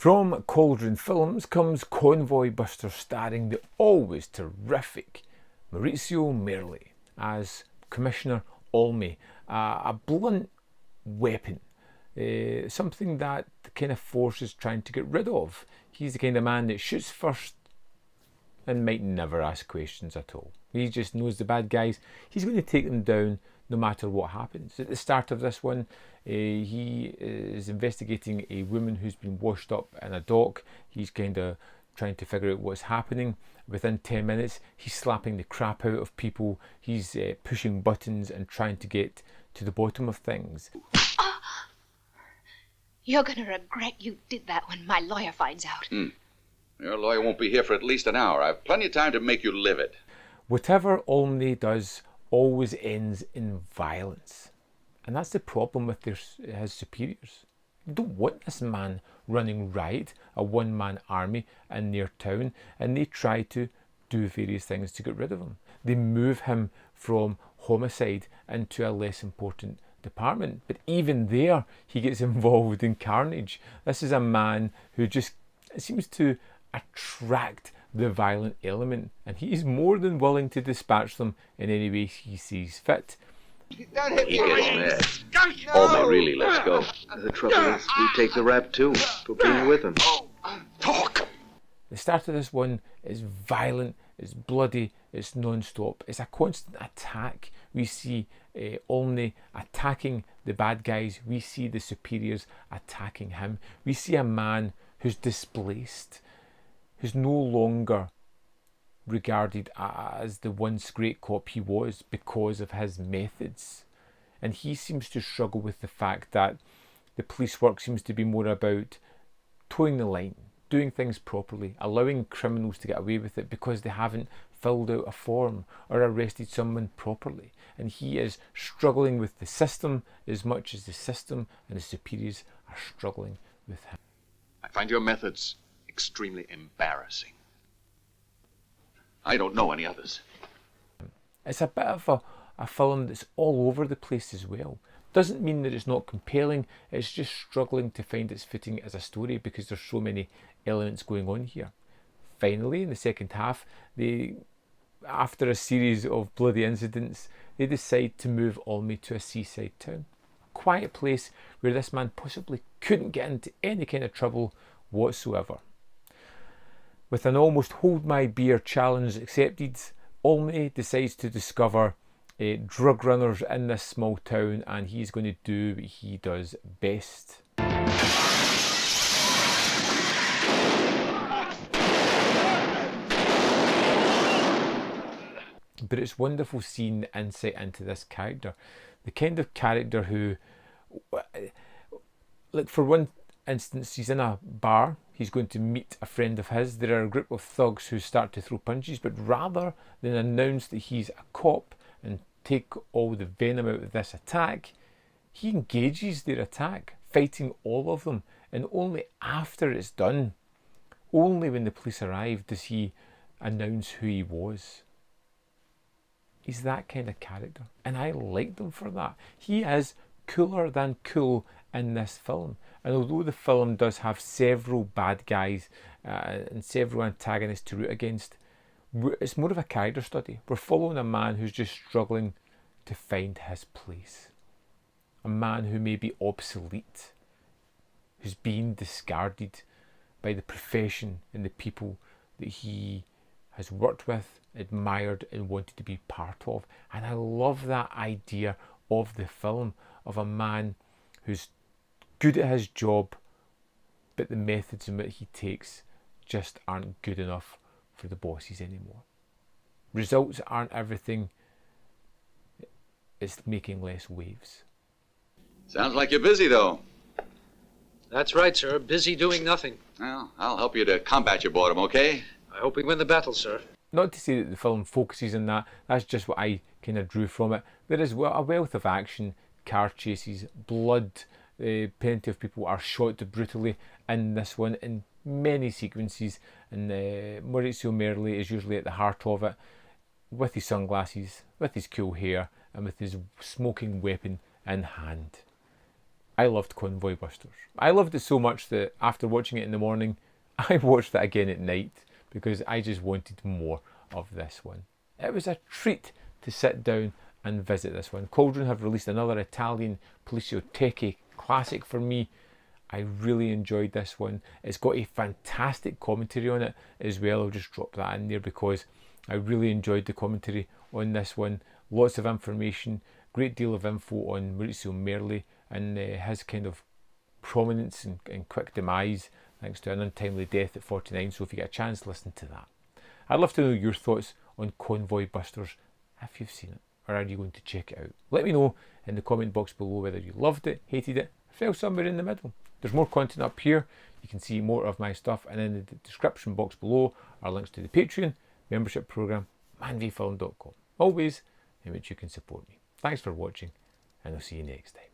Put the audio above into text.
From Cauldron Films comes Convoy Busters, starring the always terrific Maurizio Merli as Commissioner Olmi, a blunt weapon, something that the kind of force is trying to get rid of. He's the kind of man that shoots first and might never ask questions at all. He just knows the bad guys. He's going to take them down no matter what happens. At the start of this one, he is investigating a woman who's been washed up in a dock. He's kind of trying to figure out what's happening. Within 10 minutes, he's slapping the crap out of people. He's pushing buttons and trying to get to the bottom of things. You're going to regret you did that when my lawyer finds out. Your lawyer won't be here for at least an hour. I've plenty of time to make you livid. Whatever Olmi does always ends in violence. And that's the problem with his superiors. They don't want this man running riot, a one-man army in their town, and they try to do various things to get rid of him. They move him from homicide into a less important department. But even there, he gets involved in carnage. This is a man who just seems to attract the violent element, and he's more than willing to dispatch them in any way he sees fit. He gets mad. Olmi, really, let's go. The trouble is, we take the rap too, for being with him. Talk! The start of this one is violent, it's bloody, it's non-stop. It's a constant attack. We see Olmi attacking the bad guys. We see the superiors attacking him. We see a man who's displaced, who's no longer regarded as the once great cop he was because of his methods. And he seems to struggle with the fact that the police work seems to be more about towing the line, doing things properly, allowing criminals to get away with it because they haven't filled out a form or arrested someone properly. And he is struggling with the system as much as the system and his superiors are struggling with him. I find your methods extremely embarrassing. I don't know any others. It's a bit of a film that's all over the place as well. Doesn't mean that it's not compelling, it's just struggling to find its footing as a story because there's so many elements going on here. Finally, in the second half, after a series of bloody incidents, they decide to move Olmi to a seaside town. A quiet place where this man possibly couldn't get into any kind of trouble whatsoever. With an almost hold my beer challenge accepted, Olmi decides to discover drug runners in this small town, and he's going to do what he does best. But it's wonderful seeing the insight into this character. The kind of character who, like for one instance, he's in a bar, he's going to meet a friend of his. There are a group of thugs who start to throw punches, but rather than announce that he's a cop and take all the venom out of this attack, he engages their attack, fighting all of them, and only after it's done, only when the police arrive, does he announce who he was. He's that kind of character, and I like them for that. He is cooler than cool in this film, and although the film does have several bad guys and several antagonists to root against, it's more of a character study. We're following a man who's just struggling to find his place, a man who may be obsolete, who's being discarded by the profession and the people that he has worked with, admired and wanted to be part of. And I love that idea of the film, of a man who's good at his job, but the methods in which he takes just aren't good enough for the bosses anymore. Results aren't everything, it's making less waves. Sounds like you're busy, though. That's right, sir. Busy doing nothing. Well, I'll help you to combat your boredom, okay? I hope we win the battle, sir. Not to say that the film focuses on that, that's just what I kind of drew from it. There is a wealth of action, car chases, blood, plenty of people are shot brutally in this one in many sequences, and Maurizio Merli is usually at the heart of it, with his sunglasses, with his cool hair, and with his smoking weapon in hand. I loved Convoy Busters. I loved it so much that after watching it in the morning, I watched it again at night because I just wanted more of this one. It was a treat to sit down and visit this one. Cauldron have released another Italian Poliziotteschi classic for me. I really enjoyed this one. It's got a fantastic commentary on it as well. I'll just drop that in there because I really enjoyed the commentary on this one. Lots of information, great deal of info on Maurizio Merli and his kind of prominence and quick demise thanks to an untimely death at 49. So if you get a chance, listen to that. I'd love to know your thoughts on Convoy Busters if you've seen it, or are you going to check it out? Let me know in the comment box below whether you loved it, hated it, fell somewhere in the middle. There's more content up here. You can see more of my stuff, and in the description box below are links to the Patreon membership program, manvfilm.com. Always in which you can support me. Thanks for watching, and I'll see you next time.